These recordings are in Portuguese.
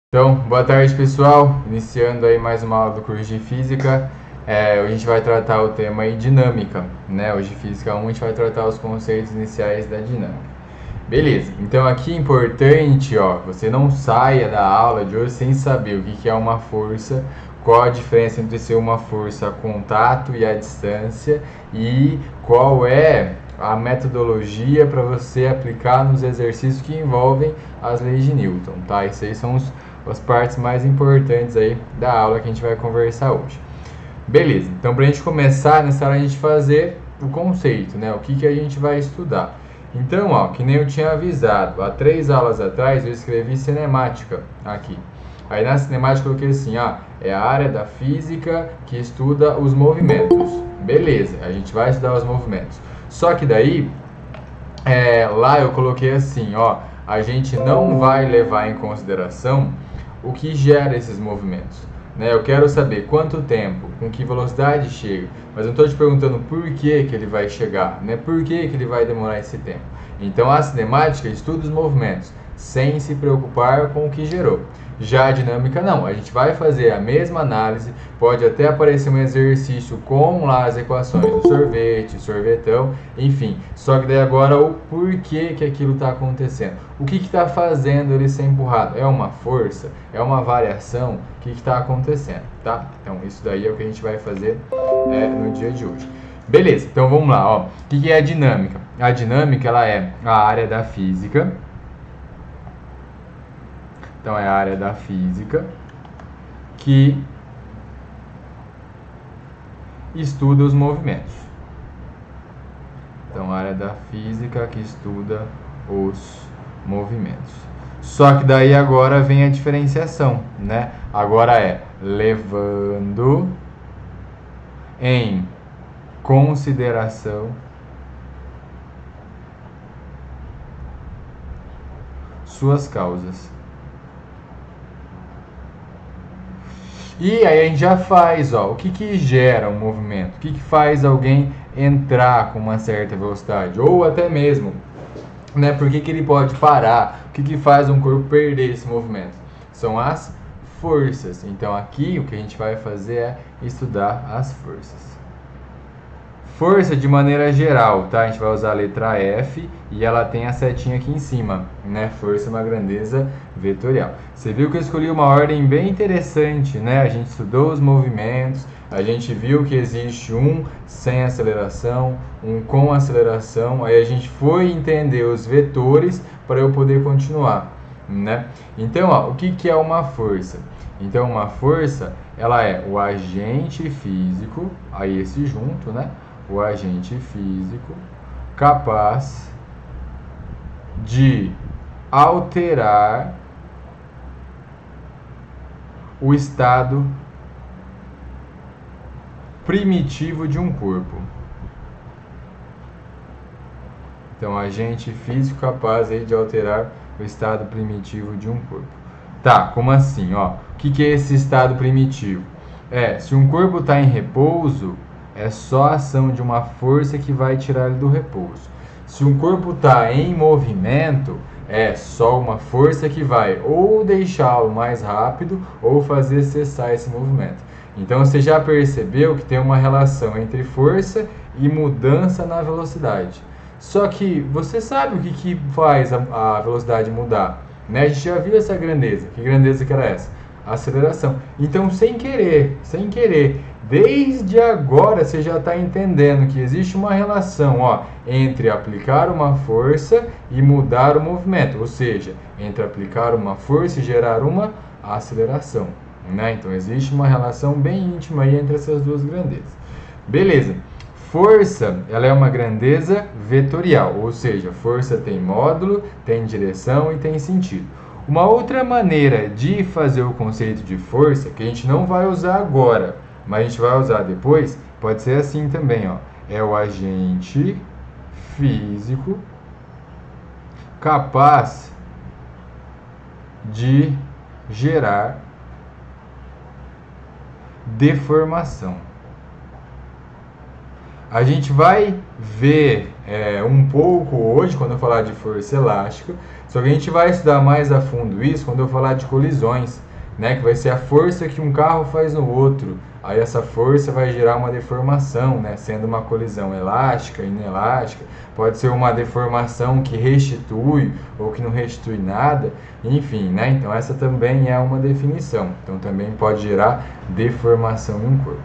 Então, boa tarde pessoal, iniciando aí mais uma aula do curso de Física. Hoje a gente vai tratar o tema aí dinâmica, né? Hoje Física 1 a gente vai tratar os conceitos iniciais da dinâmica. Beleza, então aqui é importante, ó, você não saia da aula de hoje sem saber o que é uma força, qual a diferença entre ser uma força a contato e a distância e qual é a metodologia para você aplicar nos exercícios que envolvem as leis de Newton, tá? Esses aí são as partes mais importantes aí da aula que a gente vai conversar hoje. Beleza, então para a gente começar, nessa hora a gente fazer o conceito, né? O que a gente vai estudar. Então, ó, que nem eu tinha avisado, há 3 aulas atrás eu escrevi cinemática aqui. Aí na cinemática eu coloquei assim, é a área da física que estuda os movimentos. Beleza, a gente vai estudar os movimentos. Só que daí, lá eu coloquei assim, ó, a gente não vai levar em consideração o que gera esses movimentos. Né? Eu quero saber quanto tempo, com que velocidade chega, mas não estou te perguntando por que ele vai chegar, né? Por que ele vai demorar esse tempo. Então a cinemática estuda os movimentos, sem se preocupar com o que gerou. Já a dinâmica não, a gente vai fazer a mesma análise, pode até aparecer um exercício com lá as equações do sorvete, sorvetão, enfim. Só que daí agora o porquê que aquilo está acontecendo. O que está fazendo ele ser empurrado? É uma força? É uma variação? O que está acontecendo, tá? Então isso daí é o que a gente vai fazer no dia de hoje. Beleza, então vamos lá, ó. O que é a dinâmica? A dinâmica ela é a área da física. Então é a área da física que estuda os movimentos. Então a área da física que estuda os movimentos. Só que daí agora vem a diferenciação, né? Agora é levando em consideração suas causas. E aí a gente já faz, ó, o que gera um movimento? O que faz alguém entrar com uma certa velocidade? Ou até mesmo, né, por que ele pode parar? O que faz um corpo perder esse movimento? São as forças. Então aqui o que a gente vai fazer é estudar as forças. Força de maneira geral, tá? A gente vai usar a letra F e ela tem a setinha aqui em cima, né? Força é uma grandeza vetorial. Você viu que eu escolhi uma ordem bem interessante, né? A gente estudou os movimentos, a gente viu que existe um sem aceleração, um com aceleração, aí a gente foi entender os vetores para eu poder continuar, né? Então, ó, o que é uma força? Então, uma força, ela é o agente físico, aí esse junto, né? O agente físico capaz de alterar o estado primitivo de um corpo. Então, agente físico capaz aí de alterar o estado primitivo de um corpo. Tá, como assim? Ó, o que é esse estado primitivo? Se um corpo está em repouso, é só a ação de uma força que vai tirar ele do repouso. Se um corpo está em movimento, é só uma força que vai ou deixá-lo mais rápido ou fazer cessar esse movimento. Então você já percebeu que tem uma relação entre força e mudança na velocidade. Só que você sabe o que faz a velocidade mudar, né? A gente já viu essa grandeza. Que grandeza que era essa? A aceleração. Então, sem querer, desde agora você já está entendendo que existe uma relação, ó, entre aplicar uma força e mudar o movimento, ou seja, entre aplicar uma força e gerar uma aceleração, né? Então existe uma relação bem íntima aí entre essas duas grandezas. Beleza. Força, ela é uma grandeza vetorial, ou seja, força tem módulo, tem direção e tem sentido. Uma outra maneira de fazer o conceito de força, que a gente não vai usar agora, mas a gente vai usar depois, pode ser assim também, ó. É o agente físico capaz de gerar deformação. A gente vai ver um pouco hoje, quando eu falar de força elástica, só que a gente vai estudar mais a fundo isso quando eu falar de colisões, né? Que vai ser a força que um carro faz no outro. Aí essa força vai gerar uma deformação, né? Sendo uma colisão elástica, inelástica, pode ser uma deformação que restitui ou que não restitui nada, enfim, né? Então essa também é uma definição. Então também pode gerar deformação em um corpo.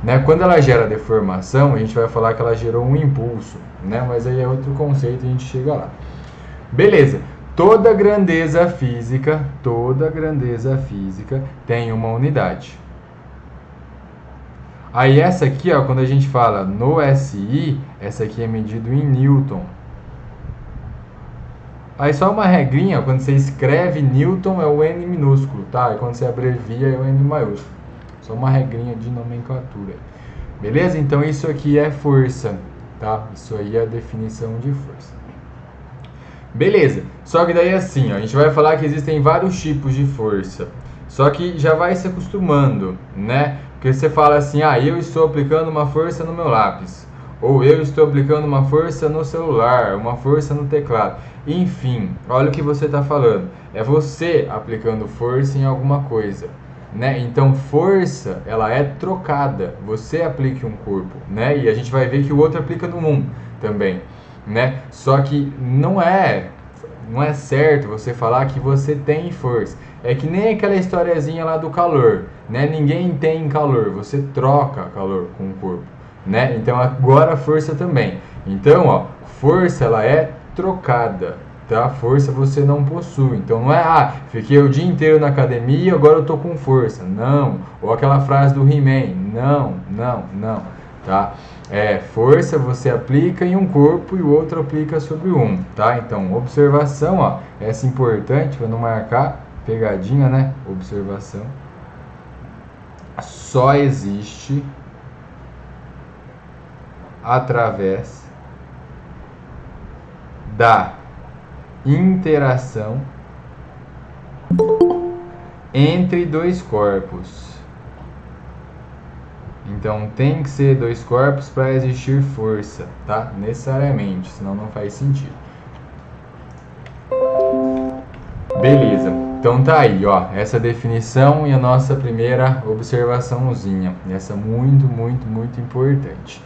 Né? Quando ela gera deformação, a gente vai falar que ela gerou um impulso, né? Mas aí é outro conceito e a gente chega lá. Beleza. Toda grandeza física tem uma unidade. Aí essa aqui, ó, quando a gente fala no SI, essa aqui é medido em Newton. Aí só uma regrinha, quando você escreve Newton é o N minúsculo, tá? E quando você abrevia é o N maiúsculo. Só uma regrinha de nomenclatura. Beleza? Então isso aqui é força, tá? Isso aí é a definição de força. Beleza. Só que daí assim, ó, a gente vai falar que existem vários tipos de força. Só que já vai se acostumando, né? Porque você fala assim, eu estou aplicando uma força no meu lápis. Ou eu estou aplicando uma força no celular, uma força no teclado. Enfim, olha o que você está falando. É você aplicando força em alguma coisa. Né? Então, força, ela é trocada. Você aplica em um corpo, né? E a gente vai ver que o outro aplica no mundo também, né? Só que não é certo você falar que você tem força. É que nem aquela historiazinha lá do calor, né? Ninguém tem calor, você troca calor com o corpo, né? Então, agora a força também. Então, ó, força, ela é trocada. Tá? Força você não possui. Então não é, fiquei o dia inteiro na academia, agora eu tô com força. Não. Ou aquela frase do He-Man. Não. Tá? Força você aplica em um corpo e o outro aplica sobre um. Tá? Então, observação, ó. Essa é importante para não marcar pegadinha, né? Observação. Só existe através da interação entre dois corpos. Então tem que ser dois corpos para existir força, tá? Necessariamente, senão não faz sentido. Beleza. Então tá aí, ó, essa definição e a nossa primeira observaçãozinha. Essa muito importante.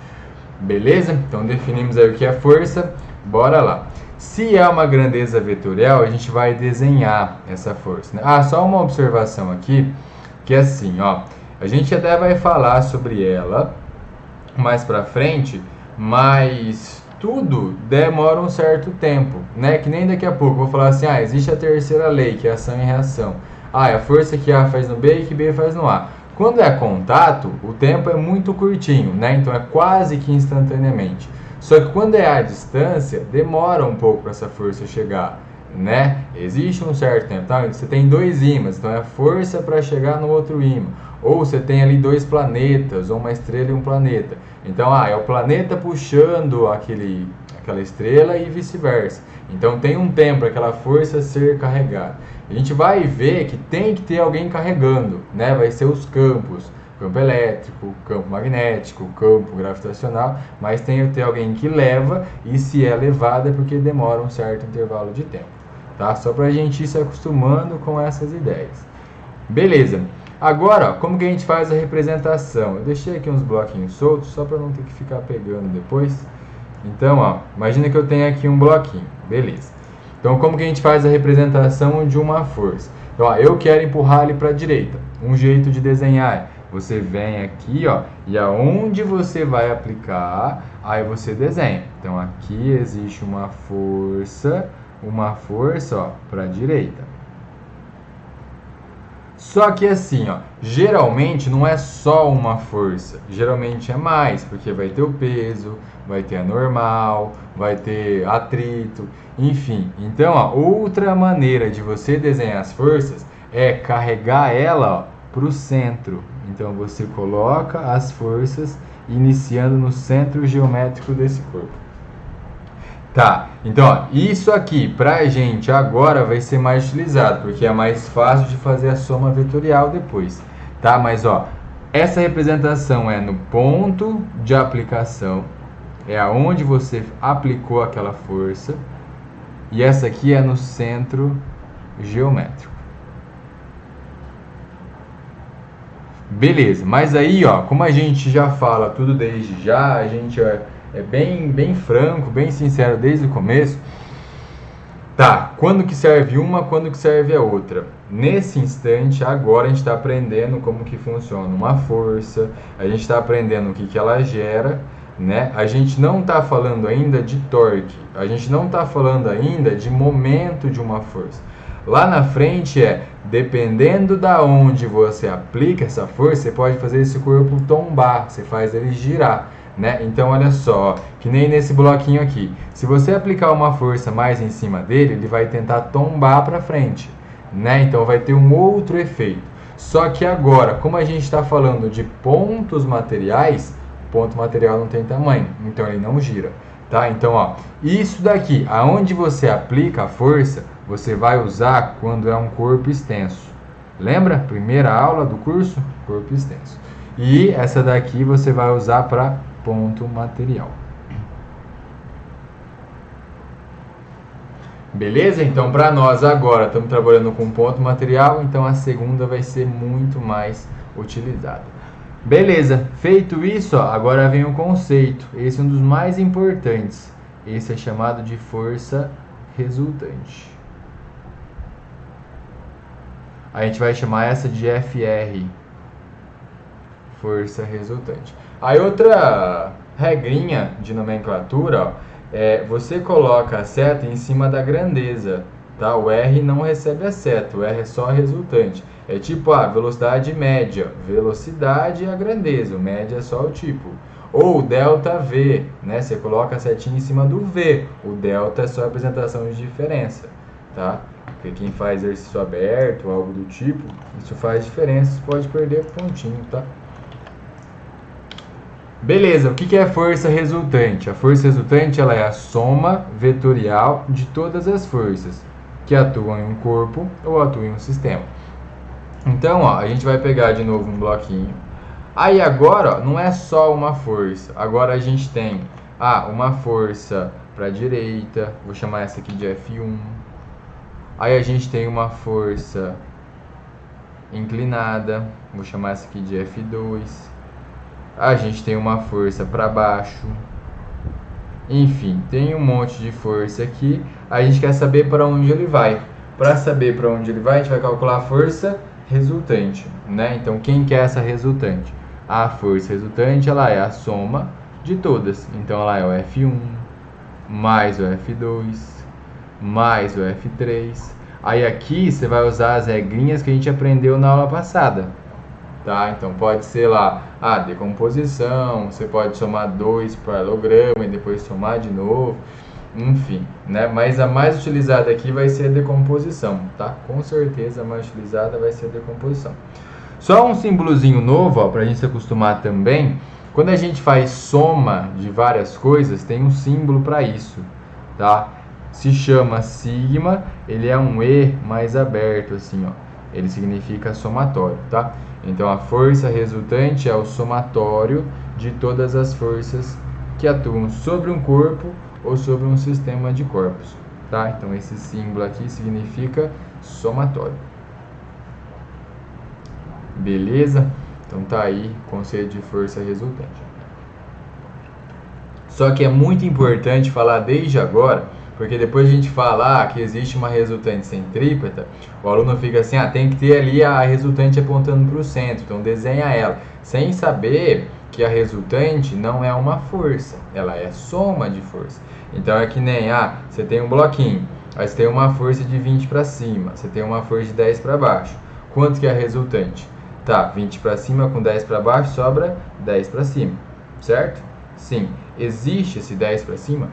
Beleza? Então definimos aí o que é força. Bora lá. Se é uma grandeza vetorial, a gente vai desenhar essa força, né? Só uma observação aqui, que é assim, ó, a gente até vai falar sobre ela mais pra frente, mas tudo demora um certo tempo, né? Que nem daqui a pouco eu vou falar assim, existe a terceira lei, que é ação e reação. É a força que A faz no B e que B faz no A. Quando é contato, o tempo é muito curtinho, né? Então é quase que instantaneamente. Só que quando é à distância, demora um pouco para essa força chegar, né? Existe um certo tempo, tá? Você tem dois ímãs, então é força para chegar no outro ímã. Ou você tem ali dois planetas, ou uma estrela e um planeta. Então, é o planeta puxando aquela estrela e vice-versa. Então tem um tempo para aquela força ser carregada. A gente vai ver que tem que ter alguém carregando, né? Vai ser os campos. Campo elétrico, campo magnético, campo gravitacional, mas tem que ter alguém que leva, e se é levado é porque demora um certo intervalo de tempo, tá? Só pra gente ir se acostumando com essas ideias. Beleza. Agora, ó, como que a gente faz a representação? Eu deixei aqui uns bloquinhos soltos, só para não ter que ficar pegando depois. Então, ó, imagina que eu tenho aqui um bloquinho, beleza. Então, como que a gente faz a representação de uma força? Então, ó, eu quero empurrar ele para a direita. Um jeito de desenhar você vem aqui, ó, e aonde você vai aplicar, aí você desenha. Então, aqui existe uma força, ó, para a direita. Só que assim, ó, geralmente não é só uma força, geralmente é mais, porque vai ter o peso, vai ter a normal, vai ter atrito, enfim. Então, ó, outra maneira de você desenhar as forças é carregar ela, ó, para o centro. Então você coloca as forças iniciando no centro geométrico desse corpo. Tá, então ó, isso aqui pra gente agora vai ser mais utilizado, porque é mais fácil de fazer a soma vetorial depois, tá? Mas ó, Essa representação é no ponto de aplicação, é aonde você aplicou aquela força, e essa aqui é no centro geométrico. Beleza, mas aí, ó, como a gente já fala tudo desde já, a gente é bem franco, bem sincero desde o começo. Tá, quando que serve uma, quando que serve a outra? Nesse instante, agora a gente está aprendendo como que funciona uma força, a gente está aprendendo o que ela gera, né? A gente não está falando ainda de torque, a gente não está falando ainda de momento de uma força. Lá na frente dependendo da onde você aplica essa força, você pode fazer esse corpo tombar, você faz ele girar. Né? Então olha só, que nem nesse bloquinho aqui, se você aplicar uma força mais em cima dele, ele vai tentar tombar para frente, né? Então vai ter um outro efeito. Só que agora, como a gente está falando de pontos materiais, ponto material não tem tamanho, então ele não gira, tá? Então ó, isso daqui, aonde você aplica a força, você vai usar quando é um corpo extenso. Lembra? Primeira aula do curso, corpo extenso. E essa daqui você vai usar para ponto material. Beleza? Então, para nós agora estamos trabalhando com ponto material, então a segunda vai ser muito mais utilizada. Beleza? Feito isso, ó, agora vem o conceito. Esse é um dos mais importantes. Esse é chamado de força resultante. A gente vai chamar essa de FR, força resultante. Aí outra regrinha de nomenclatura, ó, você coloca a seta em cima da grandeza, tá? O R não recebe a seta, o R é só a resultante. É tipo a velocidade média, velocidade é a grandeza, o média é só o tipo. Ou delta V, né? Você coloca a setinha em cima do V, o delta é só a representação de diferença, tá? Porque quem faz exercício aberto, algo do tipo, isso faz diferença, você pode perder pontinho, tá? Beleza, o que é força resultante? A força resultante ela é a soma vetorial de todas as forças que atuam em um corpo ou atuam em um sistema. Então, ó, a gente vai pegar de novo um bloquinho. Aí agora, ó, não é só uma força. Agora a gente tem uma força para a direita, vou chamar essa aqui de F1. Aí a gente tem uma força inclinada, vou chamar essa aqui de F2. A gente tem uma força para baixo. Enfim, tem um monte de força aqui. A gente quer saber para onde ele vai. Para saber para onde ele vai, a gente vai calcular a força resultante, né? Então, quem que é essa resultante? A força resultante, ela é a soma de todas. Então, ela é o F1 mais o F2 mais o F3. Aí aqui você vai usar as regrinhas que a gente aprendeu na aula passada. Tá? Então pode ser lá a decomposição, você pode somar 2 paralelogramo e depois somar de novo, enfim, né? Mas a mais utilizada aqui vai ser a decomposição, tá? Com certeza a mais utilizada vai ser a decomposição. Só um símbolozinho novo, para a gente se acostumar também, quando a gente faz soma de várias coisas, tem um símbolo para isso, tá? Se chama sigma, ele é um E mais aberto assim, ó. Ele significa somatório, tá? Então, a força resultante é o somatório de todas as forças que atuam sobre um corpo ou sobre um sistema de corpos, tá? Então, esse símbolo aqui significa somatório. Beleza? Então, tá aí o conceito de força resultante. Só que é muito importante falar desde agora, porque depois a gente fala que existe uma resultante centrípeta, o aluno fica assim, tem que ter ali a resultante apontando para o centro, então desenha ela, sem saber que a resultante não é uma força, ela é soma de força. Então é que nem, você tem um bloquinho, aí você tem uma força de 20 para cima, você tem uma força de 10 para baixo. Quanto que é a resultante? Tá, 20 para cima com 10 para baixo, sobra 10 para cima, certo? Sim, existe esse 10 para cima?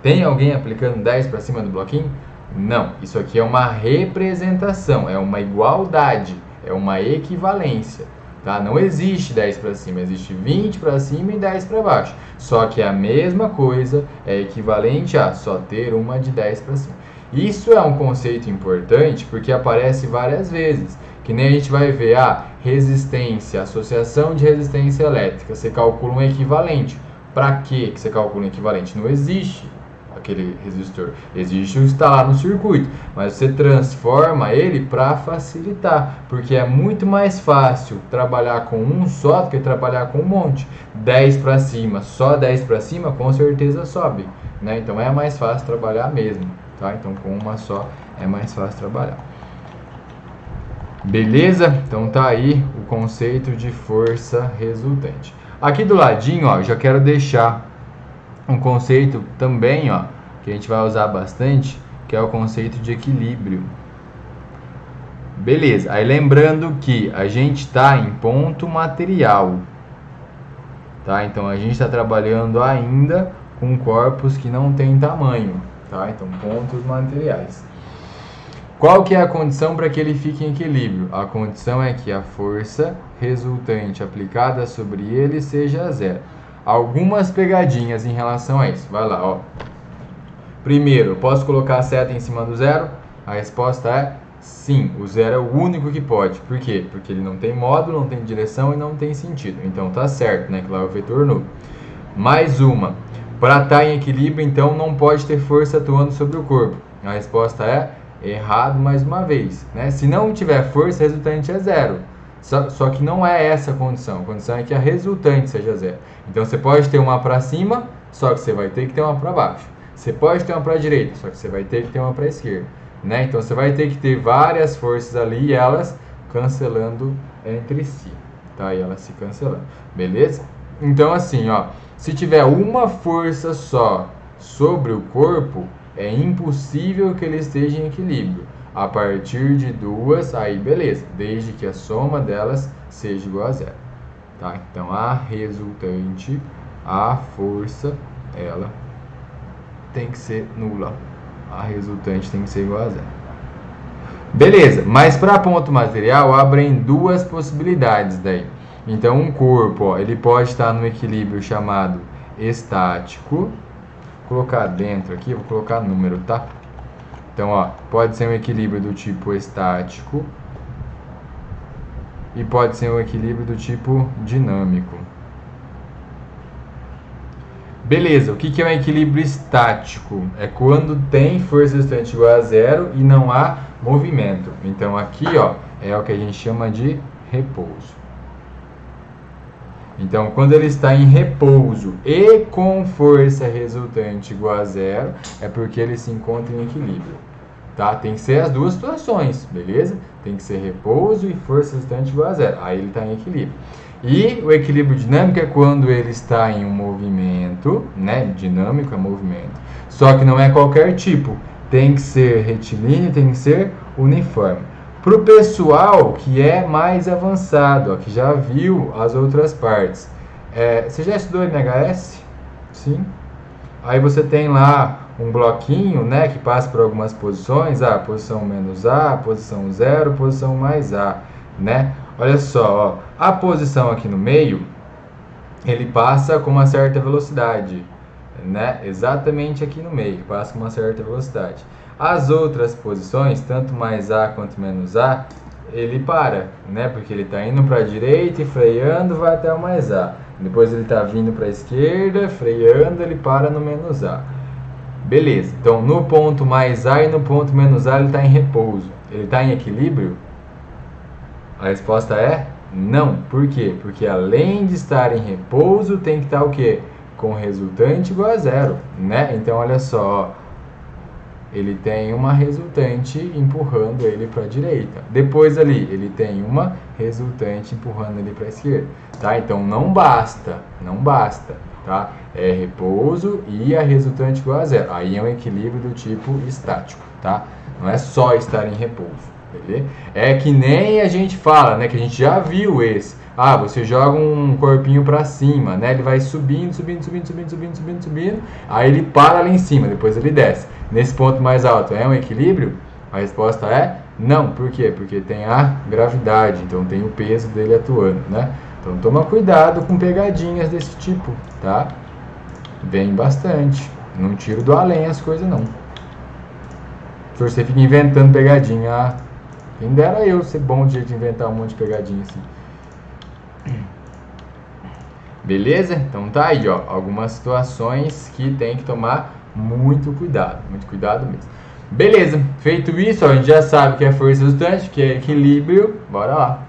Tem alguém aplicando 10 para cima do bloquinho? Não, isso aqui é uma representação, é uma igualdade, é uma equivalência, tá? Não existe 10 para cima, existe 20 para cima e 10 para baixo. Só que a mesma coisa é equivalente a só ter uma de 10 para cima. Isso é um conceito importante porque aparece várias vezes, Que nem a gente vai ver, resistência, associação de resistência elétrica, você calcula um equivalente. Para que você calcula um equivalente? Não existe aquele resistor, existe o que está lá no circuito, mas você transforma ele para facilitar, porque é muito mais fácil trabalhar com um só do que trabalhar com um monte. 10 para cima, só 10 para cima, com certeza sobe, né? Então é mais fácil trabalhar mesmo, tá? Então com uma só é mais fácil trabalhar. Beleza? Então tá aí o conceito de força resultante. Aqui do ladinho, ó, já quero deixar um conceito também, ó, que a gente vai usar bastante, que é o conceito de equilíbrio. Beleza, aí lembrando que a gente está em ponto material, tá? Então a gente está trabalhando ainda com corpos que não tem tamanho, tá? Então pontos materiais. Qual que é a condição para que ele fique em equilíbrio? A condição é que a força resultante aplicada sobre ele seja zero. Algumas pegadinhas em relação a isso. Vai lá, ó. Primeiro, posso colocar a seta em cima do zero? A resposta é sim. O zero é o único que pode. Por quê? Porque ele não tem módulo, não tem direção e não tem sentido. Então tá certo, né? Que lá é o vetor nulo. Mais uma. Para estar em equilíbrio, então, não pode ter força atuando sobre o corpo. A resposta é errado mais uma vez, né? Se não tiver força, a resultante é zero. Só que não é essa a condição. A condição é que a resultante seja zero. Então você pode ter uma para cima, só que você vai ter que ter uma para baixo. Você pode ter uma para a direita, só que você vai ter que ter uma para a esquerda, né? Então você vai ter que ter várias forças ali e elas cancelando entre si, tá? E elas se cancelando, beleza? Então assim, ó, se tiver uma força só sobre o corpo, é impossível que ele esteja em equilíbrio. A partir de duas, aí beleza, desde que a soma delas seja igual a zero, tá? Então a resultante, a força, ela tem que ser nula. A resultante tem que ser igual a zero. Beleza, mas para ponto material abrem duas possibilidades daí. Então um corpo, ó, ele pode estar no equilíbrio chamado estático. Vou colocar dentro aqui, vou colocar número, tá? Então, ó, pode ser um equilíbrio do tipo estático e pode ser um equilíbrio do tipo dinâmico. Beleza, o que é um equilíbrio estático? É quando tem força resultante igual a zero e não há movimento. Então aqui, ó, é o que a gente chama de repouso. Então, quando ele está em repouso e com força resultante igual a zero, é porque ele se encontra em equilíbrio, tá? Tem que ser as duas situações, beleza? Tem que ser repouso e força resultante igual a zero. Aí ele está em equilíbrio. E o equilíbrio dinâmico é quando ele está em um movimento, né? Dinâmico é movimento. Só que não é qualquer tipo. Tem que ser retilíneo, tem que ser uniforme. Para o pessoal que é mais avançado, ó, que já viu as outras partes. Você já estudou MHS? Sim. Aí você tem lá um bloquinho, né, que passa por algumas posições. Posição menos A, posição 0, posição mais A, né? Olha só, ó, a posição aqui no meio, ele passa com uma certa velocidade, né? Exatamente aqui no meio, passa com uma certa velocidade. As outras posições, tanto mais A quanto menos A, ele para, né? Porque ele está indo para a direita e freando, vai até o mais A. Depois ele está vindo para a esquerda, freando, ele para no menos A. Beleza, então no ponto mais A e no ponto menos A ele está em repouso. Ele está em equilíbrio? A resposta é não. Por quê? Porque além de estar em repouso, tem que estar o quê? Com resultante igual a zero, né? Então olha só, ó. Ele tem uma resultante empurrando ele para a direita. Depois ali, ele tem uma resultante empurrando ele para a esquerda, tá? Então não basta, tá? É repouso e a resultante igual a zero. Aí é um equilíbrio do tipo estático, tá? Não é só estar em repouso, beleza? É que nem a gente fala, né? Que a gente já viu esse. Você joga um corpinho para cima, né? Ele vai subindo, aí ele para lá em cima, depois ele desce. Nesse ponto mais alto, é um equilíbrio? A resposta é não. Por quê? Porque tem a gravidade, então tem o peso dele atuando, né? Então toma cuidado com pegadinhas desse tipo, tá? Vem bastante. Não tiro do além as coisas, não. Se você fica inventando pegadinha, Quem dera eu ser bom de inventar um monte de pegadinha assim. Beleza? Então tá aí, ó, algumas situações que tem que tomar muito cuidado mesmo. Beleza, feito isso, ó, a gente já sabe que é força resultante, que é equilíbrio, bora lá.